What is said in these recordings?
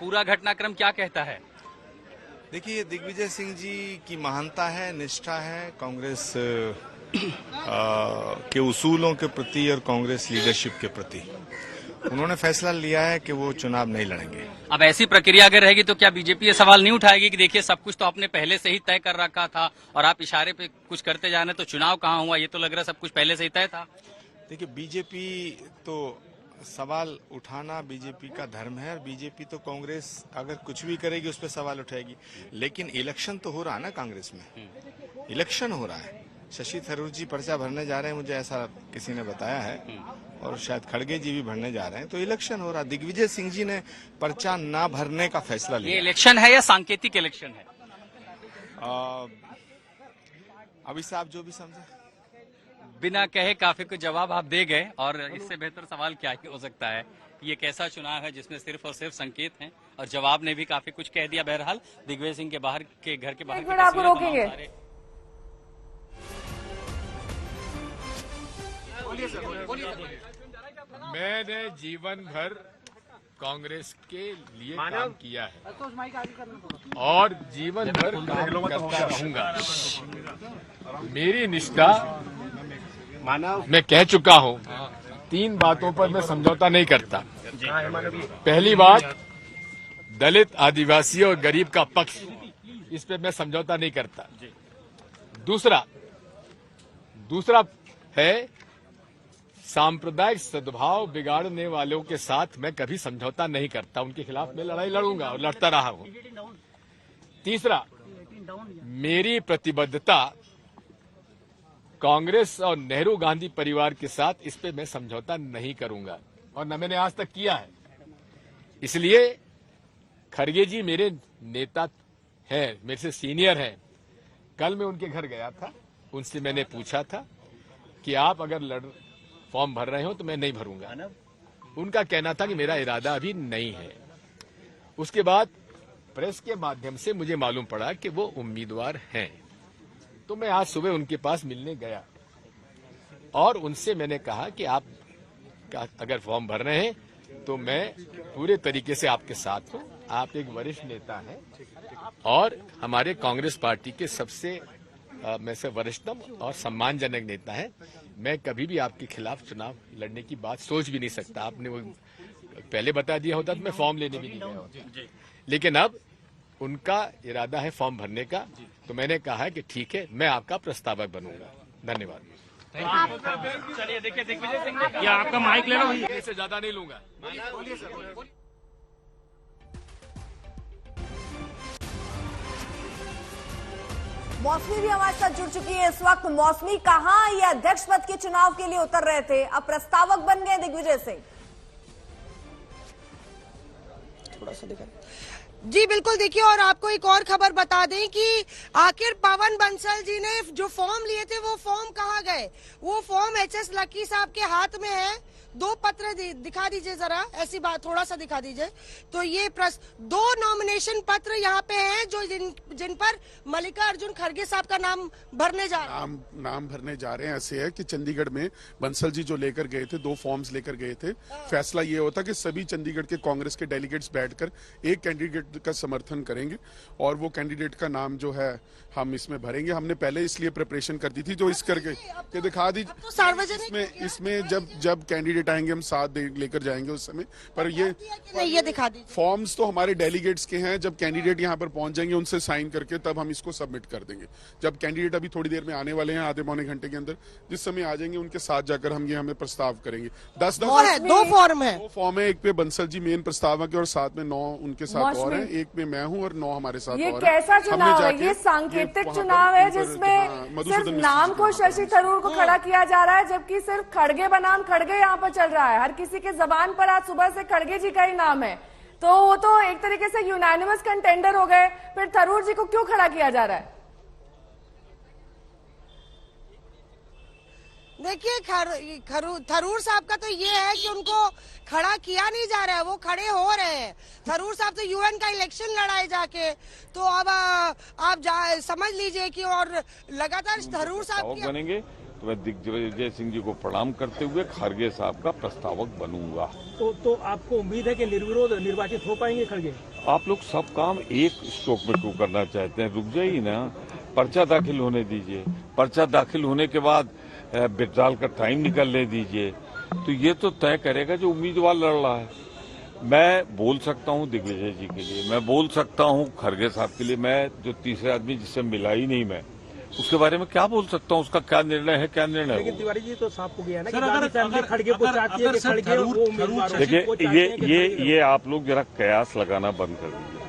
पूरा घटनाक्रम क्या कहता है? देखिए, दिग्विजय सिंह जी की महानता है, निष्ठा है कांग्रेस के उसूलों के प्रति और कांग्रेस लीडरशिप के प्रति। उन्होंने फैसला लिया है कि वो चुनाव नहीं लड़ेंगे। अब ऐसी प्रक्रिया अगर रहेगी तो क्या बीजेपी ये सवाल नहीं उठाएगी कि देखिए सब कुछ तो आपने पहले से ही तय कर रखा था और आप इशारे पे कुछ करते जा रहे हैं, तो चुनाव कहाँ हुआ? ये तो लग रहा है सब कुछ पहले से ही तय था। देखिए, बीजेपी तो सवाल उठाना बीजेपी का धर्म है और बीजेपी तो कांग्रेस अगर कुछ भी करेगी उस पर सवाल उठाएगी। लेकिन इलेक्शन तो हो रहा है ना कांग्रेस में, इलेक्शन हो रहा है। शशि थरूर जी पर्चा भरने जा रहे हैं, मुझे ऐसा किसी ने बताया है, और शायद खड़गे जी भी भरने जा रहे हैं, तो इलेक्शन हो रहा है। दिग्विजय सिंह जी ने पर्चा ना भरने का फैसला लिया। ये इलेक्शन है या सांकेतिक इलेक्शन है? अभी से आप जो भी समझे। बिना कहे काफी को जवाब आप दे गए, और इससे बेहतर सवाल क्या ही हो सकता है। ये कैसा चुनाव है जिसमें सिर्फ और सिर्फ संकेत हैं, और जवाब ने भी काफी कुछ कह दिया। बहरहाल दिग्विजय सिंह के बाहर के घर के बाहर एक मिनट आपको रोकेंगे। मैंने जीवन भर कांग्रेस के लिए काम किया है और जीवन भर काम करता रहूंगा। मेरी निष्ठा मैं कह चुका हूं, 3 बातों पर मैं समझौता नहीं करता। पहली बात, दलित, आदिवासी और गरीब का पक्ष, इस पे मैं समझौता नहीं करता। दूसरा है सांप्रदायिक सद्भाव बिगाड़ने वालों के साथ मैं कभी समझौता नहीं करता, उनके खिलाफ मैं लड़ाई लड़ूंगा और लड़ता रहा हूं। तीसरा, मेरी प्रतिबद्धता कांग्रेस और नेहरू गांधी परिवार के साथ, इस पे मैं समझौता नहीं करूंगा और न मैंने आज तक किया है। इसलिए खड़गे जी मेरे नेता हैं, मेरे से सीनियर हैं। कल मैं उनके घर गया था, उनसे मैंने पूछा था कि आप अगर फॉर्म भर रहे हो तो मैं नहीं भरूंगा। उनका कहना था कि मेरा इरादा अभी नहीं है। उसके बाद प्रेस के माध्यम से मुझे मालूम पड़ा कि वो उम्मीदवार हैं, तो मैं आज सुबह उनके पास मिलने गया और उनसे मैंने कहा कि आप अगर फॉर्म भर रहे हैं तो मैं पूरे तरीके से आपके साथ हूं। आप एक वरिष्ठ नेता हैं और हमारे कांग्रेस पार्टी के सबसे में से वरिष्ठतम और सम्मानजनक नेता है। मैं कभी भी आपके खिलाफ चुनाव लड़ने की बात सोच भी नहीं सकता। आपने वो पहले बता दिया होता तो मैं फॉर्म लेने भी नहीं गया होता। लेकिन अब उनका इरादा है फॉर्म भरने का, तो मैंने कहा है कि ठीक है, मैं आपका प्रस्तावक बनूंगा। धन्यवाद। चलिए देखिए, दिग्विजय सिंह ने या आपका माइक ले लो, इससे ज्यादा नहीं लूंगा। मौसमी भी हमारे साथ जुड़ चुकी है इस वक्त। मौसमी, कहां ये अध्यक्ष पद के चुनाव के लिए उतर रहे थे, अब प्रस्तावक बन गए दिग्विजय सिंह। थोड़ा सा दिखा जी। बिल्कुल, देखिए, और आपको एक और खबर बता दें कि आखिर पवन बंसल जी ने जो फॉर्म लिए थे वो फॉर्म कहाँ गए। वो फॉर्म एचएस लकी साहब के हाथ में है। 2 पत्र दिखा दीजिए जरा, ऐसी बात थोड़ा सा दिखा दीजिए। तो ये 2 नॉमिनेशन पत्र यहाँ पे हैं जो जिन पर मल्लिकार्जुन खड़गे साहब का नाम भरने जा रहे हैं। नाम भरने जा रहे हैं। ऐसे है कि चंडीगढ़ में बंसल जी जो लेकर गए थे, 2 फॉर्म्स लेकर गए थे। फैसला ये होता कि सभी चंडीगढ़ के कांग्रेस के डेलीगेट्स बैठकर एक कैंडिडेट का समर्थन करेंगे और वो कैंडिडेट का नाम जो है हम इसमें भरेंगे। हमने पहले इसलिए प्रिपरेशन कर दी थी, जो इस करके कि दिखा दी तो सार्वजनिक इसमें जब कैंडिडेट आएंगे हम साथ लेकर जाएंगे उस समय। पर ये दिखा दीजिए। फॉर्म्स तो हमारे डेलीगेट्स के हैं। जब कैंडिडेट यहाँ पर पहुंच जाएंगे उनसे साइन करके तब हम इसको सबमिट कर देंगे। जब कैंडिडेट अभी थोड़ी देर में आने वाले हैं, आधे पौने घंटे के अंदर, जिस समय आ जाएंगे उनके साथ जाकर हम ये हमें प्रस्ताव करेंगे। 10 2 फॉर्म है। 2 फॉर्म है। एक पे बंसल जी मेन प्रस्तावक है और साथ में 9 उनके साथ और हैं। एक में मैं हूं और 9 हमारे साथ ये और कैसा चुनाव है? ये सांकेतिक चुनाव है जिसमें सिर्फ नाम को शशि थरूर को खड़ा किया जा रहा है, जबकि सिर्फ खड़गे बनाम खड़गे यहाँ पर चल रहा है। हर किसी के जबान पर आज सुबह से खड़गे जी का ही नाम है, तो वो तो एक तरीके से यूनानिमस कंटेंडर हो गए। फिर थरूर जी को क्यों खड़ा किया जा रहा है? देखिए, थरूर साहब का तो ये है कि उनको खड़ा किया नहीं जा रहा है, वो खड़े हो रहे हैं। थरूर साहब तो यूएन का इलेक्शन लड़ाए जाके, तो अब आप समझ लीजिए कि और लगातार थरूर साहब बनेंगे तो मैं दिग्विजय सिंह जी को प्रणाम करते हुए खड़गे साहब का प्रस्तावक बनूंगा। तो आपको उम्मीद है कि निर्विरोध निर्वाचित हो पाएंगे खड़गे? आप लोग सब काम एक स्ट्रोक में क्यों करना चाहते हैं? रुक जाइए ना, पर्चा दाखिल होने दीजिए, पर्चा दाखिल होने के बाद विड्रॉल का टाइम निकलने दीजिए, तो ये तो तय करेगा जो उम्मीदवार लड़ रहा है। मैं बोल सकता हूं दिग्विजय जी के लिए, मैं बोल सकता हूं खड़गे साहब के लिए, मैं जो तीसरे आदमी जिससे मिला ही नहीं मैं, उसके बारे में क्या बोल सकता हूं? उसका क्या निर्णय है, क्या निर्णय है? लेकिन तिवारी जी तो साफ हो गया ना कि गांधी फैमिली खड़गे को चाहती है कि खड़गे वो उम्मीदवार हो। देखिए ये आप लोग जरा कयास लगाना बंद कर दीजिए।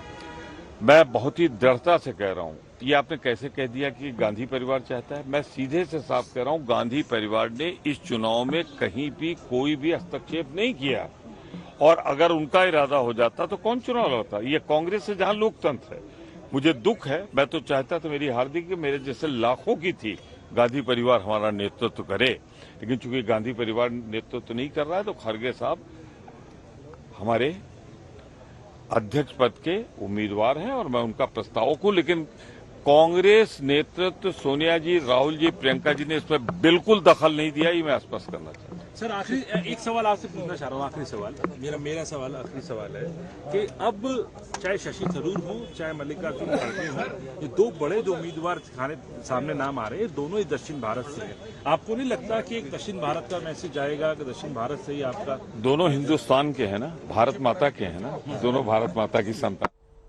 मैं बहुत ही दृढ़ता से कह रहा हूं, ये आपने कैसे कह दिया कि गांधी परिवार चाहता है? मैं सीधे से साफ कह रहा हूं, गांधी परिवार ने इस चुनाव में कहीं भी कोई भी हस्तक्षेप नहीं किया, और अगर उनका इरादा हो जाता तो कौन चुनाव लड़ता? ये कांग्रेस से जहां लोकतंत्र है। मुझे दुख है, मैं तो चाहता था मेरी हार्दिक कि मेरे जैसे लाखों की थी गांधी परिवार हमारा नेतृत्व करे, लेकिन चूंकि गांधी परिवार नेतृत्व नहीं कर रहा है तो खड़गे साहब हमारे अध्यक्ष पद के उम्मीदवार हैं और मैं उनका प्रस्तावक हूं। लेकिन कांग्रेस नेतृत्व, सोनिया जी, राहुल जी, प्रियंका जी ने इसमें बिल्कुल दखल नहीं दिया, ये मैं स्पष्ट करना चाहता हूं। सर आखिरी एक सवाल आपसे पूछना चाह रहा हूँ, आखिरी सवाल मेरा सवाल आखिरी सवाल है कि अब चाहे शशि थरूर हो चाहे मल्लिकार्जुन खड़गे हो, ये दो बड़े जो उम्मीदवार सामने नाम आ रहे हैं दोनों ही दक्षिण भारत से हैं। आपको नहीं लगता कि एक दक्षिण भारत का मैसेज आएगा कि दक्षिण भारत से ही आपका? दोनों हिंदुस्तान के हैं ना, भारत माता के हैं ना, दोनों भारत माता की संतान।